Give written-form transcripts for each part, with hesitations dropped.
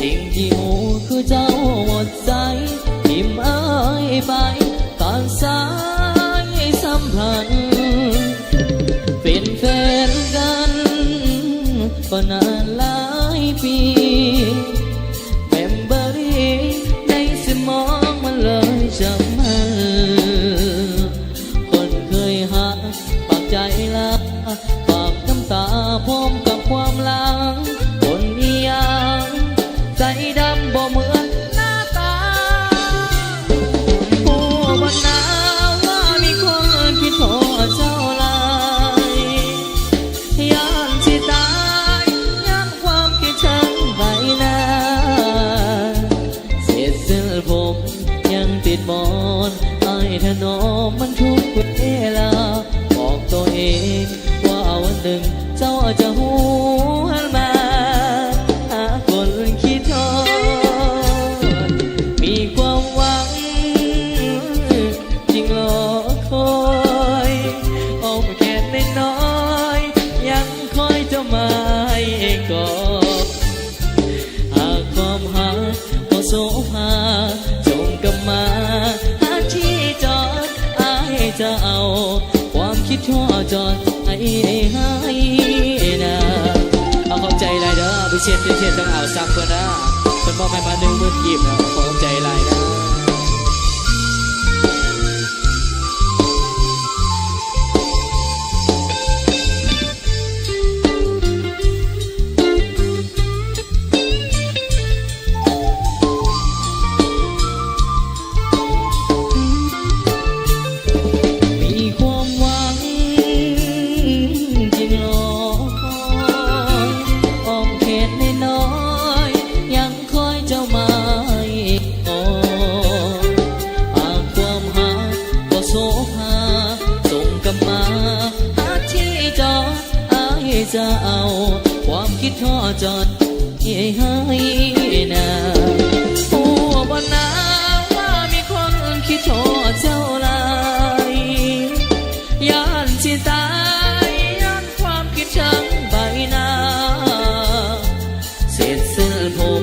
สิ่งที่หูคือเจ้าหมดใจทิมเอ้ยไปการสายสัมพันธ์เป็นแฟนกันก็นานหลายปีเมมเบอรี่ในสมองมันเลยจำมันคนเคยหักปากใจละปากน้ำตาพร้อมกับความหลังคนอีหยังใจดำบ่เหมือนหน้าตาผู้บนหนาวว่ามีคนผิดพอเจ้าลายย้อนสิตายย้อนความคิดฉันใบหน้าเศษเสื้อผมยังติดหมอนไอ้ถนอมมันทุกเวลาบอกตัวเองว่าวันหนึ่งเจ้าจะหูหันมาหาคนคิดทอดมีความหวังจริงรอคอยอ้อมแขนน้อยๆยังคอยเจ้ามาให้กอดหากความหักก็โสภาจงกลับมาหาที่จอดอายจะเอาความคิดทอดจอดให้นะเอาขอบใจไรเด้อพิเศษต้องเอาซักเพื่อนนะเพื่อนบอกให้มา10,000 กีบนะขอบใจไรนะมีความหวังจริงรอคอยอ้อมแขนน้อยๆยังคอยเจ้ามาอีกก่อนหากความหักก็โสภาส่งกลับมาหาที่จอดอายจะเอาความคิดทอดจอดให้นะผู้บ่หนาวว่ามีคนคิดทอดเจ้าลายย้อนสิตายย้อนความคิดฉันใบหน้าเศษเสื้อผม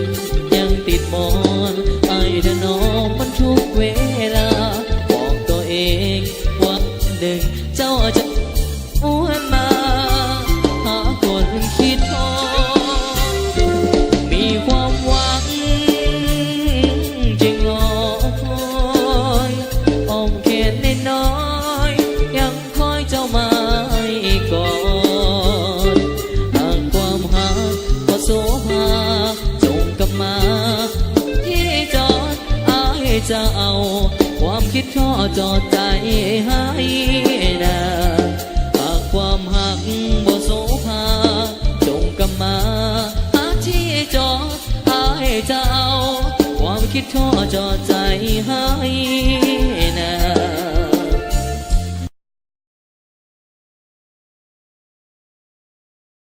ยังติดหมอนไอ้ถนอมมันทุกเวลาบอกตัวเองว่าหนึ่งเจ้าจะอ้วนมาหาคนคิดทอดมีความหวังจริงรอคอยอ้อมแขนน้อยๆยังคอยเจ้ามาให้กอดหากความหักก็โสภาจงกลับมาที่จอดอายจะเอาความคิดทอดจอดใจให้นะหากความหักบ่โสภาจงกลับมาหาที่จอดอายจะเอาความคิดทอดจอดใจให้